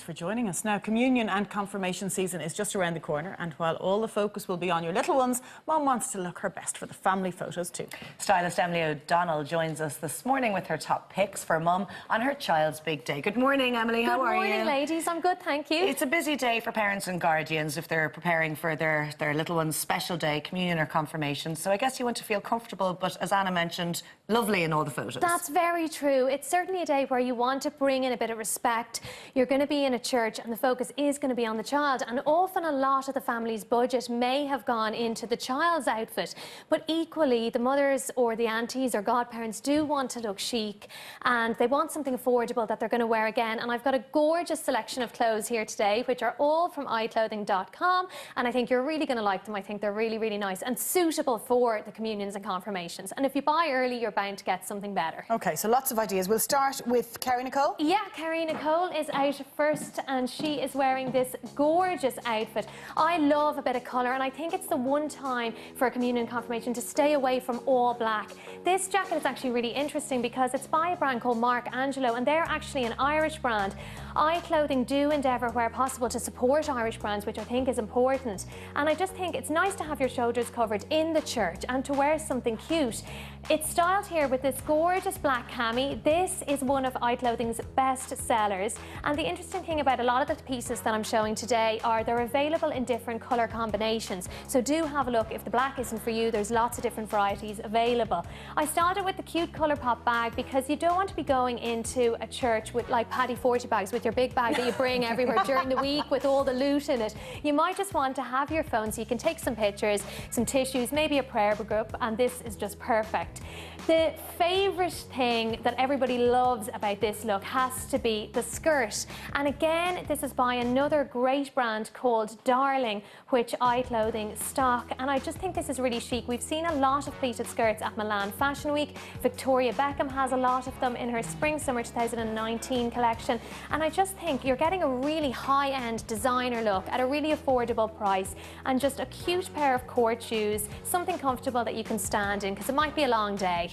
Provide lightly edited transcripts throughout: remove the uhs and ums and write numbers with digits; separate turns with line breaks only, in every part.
for joining us. Now, communion and confirmation season is just around the corner, and while all the focus will be on your little ones, Mum wants to look her best for the family photos too. Stylist Emily O'Donnell joins us this morning with her top picks for Mum on her child's big day. Good morning, Emily. How are you?
Good morning, ladies. I'm good, thank you.
It's a busy day for parents and guardians if they're preparing for their little one's special day, communion or confirmation. So I guess you want to feel comfortable, but as Anna mentioned, lovely in all the photos.
That's very true. It's certainly a day where you want to bring in a bit of respect. You're going to be in a church and the focus is going to be on the child, and often a lot of the family's budget may have gone into the child's outfit, but equally the mothers or the aunties or godparents do want to look chic and they want something affordable that they're going to wear again. And I've got a gorgeous selection of clothes here today, which are all from iclothing.com, and I think you're really going to like them. I think they're really, really nice and suitable for the communions and confirmations, and if you buy early you're bound to get something better.
Okay, so lots of ideas. We'll start with Carrie Nicole.
Yeah, Carrie Nicole is out first and she is wearing this gorgeous outfit. I love a bit of colour, and I think it's the one time for a communion and confirmation to stay away from all black. This jacket is actually really interesting because it's by a brand called Mark Angelo, and they're actually an Irish brand. iClothing do endeavour where possible to support Irish brands, which I think is important, and I just think it's nice to have your shoulders covered in the church and to wear something cute. It's styled here with this gorgeous black cami. This is one of iClothing's best sellers, and the interesting thing about a lot of the pieces that I'm showing today are they're available in different colour combinations, so do have a look. If the black isn't for you, there's lots of different varieties available. I started with the cute colour pop bag because you don't want to be going into a church with like Paddy 40 bags, with your big bag that you bring everywhere during the week with all the loot in it. You might just want to have your phone so you can take some pictures, some tissues, maybe a prayer group, and this is just perfect. The favourite thing that everybody loves about this look has to be the skirt, and again this is by another great brand called Darling, which iClothing stock, and I just think this is really chic. We've seen a lot of pleated skirts at Milan Fashion Week. Victoria Beckham has a lot of them in her Spring/Summer 2019 collection, and I just think you're getting a really high-end designer look at a really affordable price, and just a cute pair of court shoes, something comfortable that you can stand in because it might be a long day.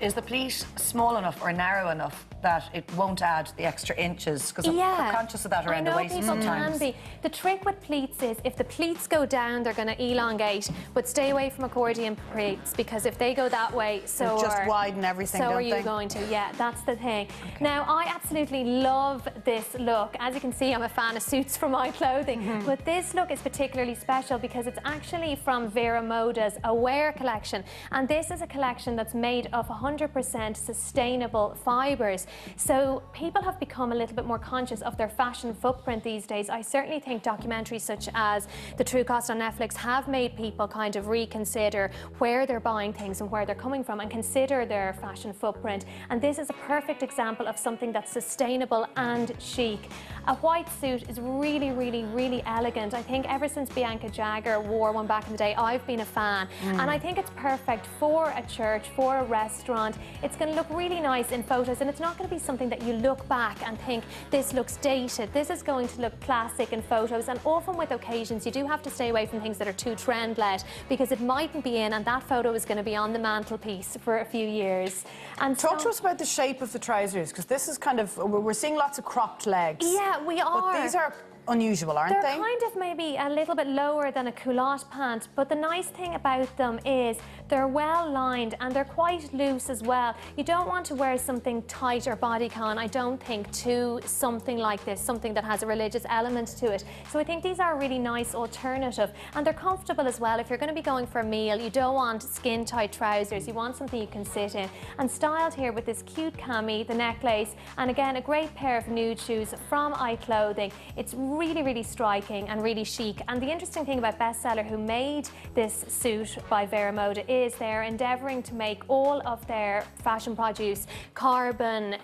Is the pleat small enough or narrow enough that it won't add the extra inches? Because I'm conscious of that around the waist sometimes. I know people can be. The trick with pleats is if the pleats go down, they're going to elongate, but stay away from accordion pleats because if they go that way, so just widen everything,
so
don't
are you
they?
going to. Yeah, that's the thing. Okay. Now, I absolutely love this look. As you can see, I'm a fan of suits from iClothing, but this look is particularly special because it's actually from Vera Moda's Aware collection, and this is a collection that's made of 100% sustainable fibres. So people have become a little bit more conscious of their fashion footprint these days. I certainly think documentaries such as The True Cost on Netflix have made people kind of reconsider where they're buying things and where they're coming from and consider their fashion footprint. And this is a perfect example of something that's sustainable and chic. A white suit is really, really, really elegant. I think ever since Bianca Jagger wore one back in the day, I've been a fan. And I think it's perfect for a church, for a restaurant. It's going to look really nice in photos, and it's not going to be something that you look back and think this looks dated. This is going to look classic in photos, and often with occasions you do have to stay away from things that are too trend-led because it mightn't be in, and that photo is going to be on the mantelpiece for a few years. And
talk to us about the shape of the trousers, because this is kind of, we're seeing lots of cropped legs.
Yeah, we are.
But these are unusual, aren't they?
They're kind of maybe a little bit lower than a culotte pant, but the nice thing about them is they're well lined and they're quite loose as well. You don't want to wear something tight or bodycon, I don't think, to something like this, something that has a religious element to it. So I think these are a really nice alternative, and they're comfortable as well. If you're going to be going for a meal, you don't want skin tight trousers, you want something you can sit in. And styled here with this cute cami, the necklace, and again a great pair of nude shoes from iClothing. It's really, really striking and really chic. And the interesting thing about Bestseller, who made this suit by Vera Moda, is they're endeavouring to make all of their fashion produce carbon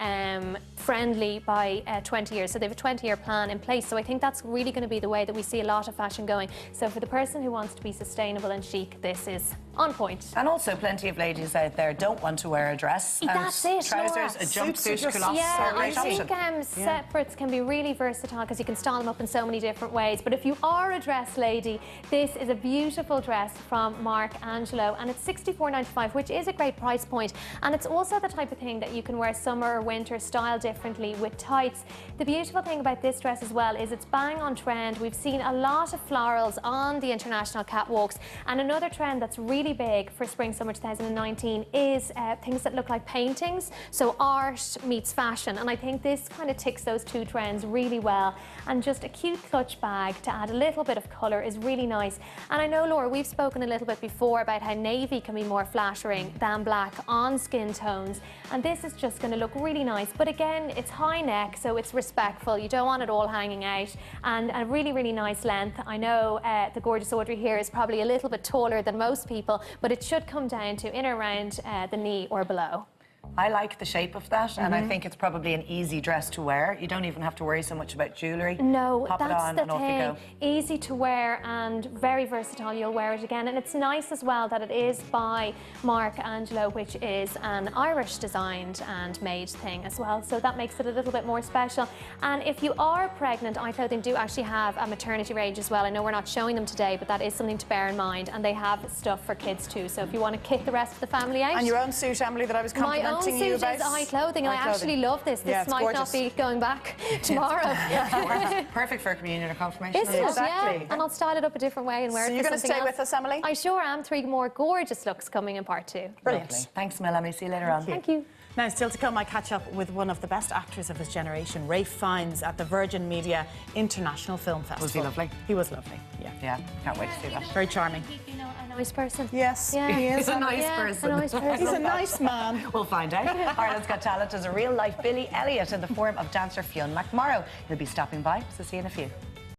friendly by 20 years. So they have a 20-year plan in place. So I think that's really going to be the way that we see a lot of fashion going. So for the person who wants to be sustainable and chic, this is on point.
And also plenty of ladies out there don't want to wear a dress.
That's it,
trousers, a jumpsuit, culottes.
Yeah, I think separates can be really versatile because you can style them up up in so many different ways. But if you are a dress lady, this is a beautiful dress from Mark Angelo, and it's $64.95, which is a great price point. And it's also the type of thing that you can wear summer or winter, style differently with tights. The beautiful thing about this dress as well is it's bang on trend. We've seen a lot of florals on the international catwalks, and another trend that's really big for spring summer 2019 is things that look like paintings, so art meets fashion, and I think this kind of ticks those two trends really well. And just a cute clutch bag to add a little bit of colour is really nice. And I know, Laura, we've spoken a little bit before about how navy can be more flattering than black on skin tones, and this is just going to look really nice. But again, it's high neck, so it's respectful. You don't want it all hanging out, and a really, really nice length. I know the gorgeous Audrey here is probably a little bit taller than most people, but it should come down to in around the knee or below.
I like the shape of that, and I think it's probably an easy dress to wear. You don't even have to worry so much about jewellery.
No,
Pop
that's
it on
the
and off
thing.
you go.
Easy to wear and very versatile. You'll wear it again, and it's nice as well that it is by Mark Angelo, which is an Irish designed and made thing as well. So that makes it a little bit more special. And if you are pregnant, iClothing do actually have a maternity range as well. I know we're not showing them today, but that is something to bear in mind. And they have stuff for kids too. So if you want to kick the rest of the family out.
And your own suit, Emily, that I was complimenting you about.
My own suit is iClothing, and I actually love this. This might not be going back tomorrow.
Perfect for a communion or confirmation.
Isn't it?
Exactly.
Yeah. And I'll style it up a different way and wear it for something else.
So you're going to stay with us, Emily?
I sure am. 3 more gorgeous looks coming in part 2.
Brilliant.
Lovely. Thanks, Melanie. See you later on.
Thank you.
Now, still to come, I catch up with one of the best actors of his generation, Ralph Fiennes, at the Virgin Media International Film Festival.
Was he lovely?
He was lovely, yeah.
Yeah, can't wait to see that.
Very charming.
You know, a nice person.
Yes,
Yeah.
he is.
He's a nice person.
A nice person.
He's a nice man.
We'll find out. Ireland's Got Talent is a real-life Billy Elliot in the form of dancer Fionn McMorrow. He'll be stopping by, so see you in a few.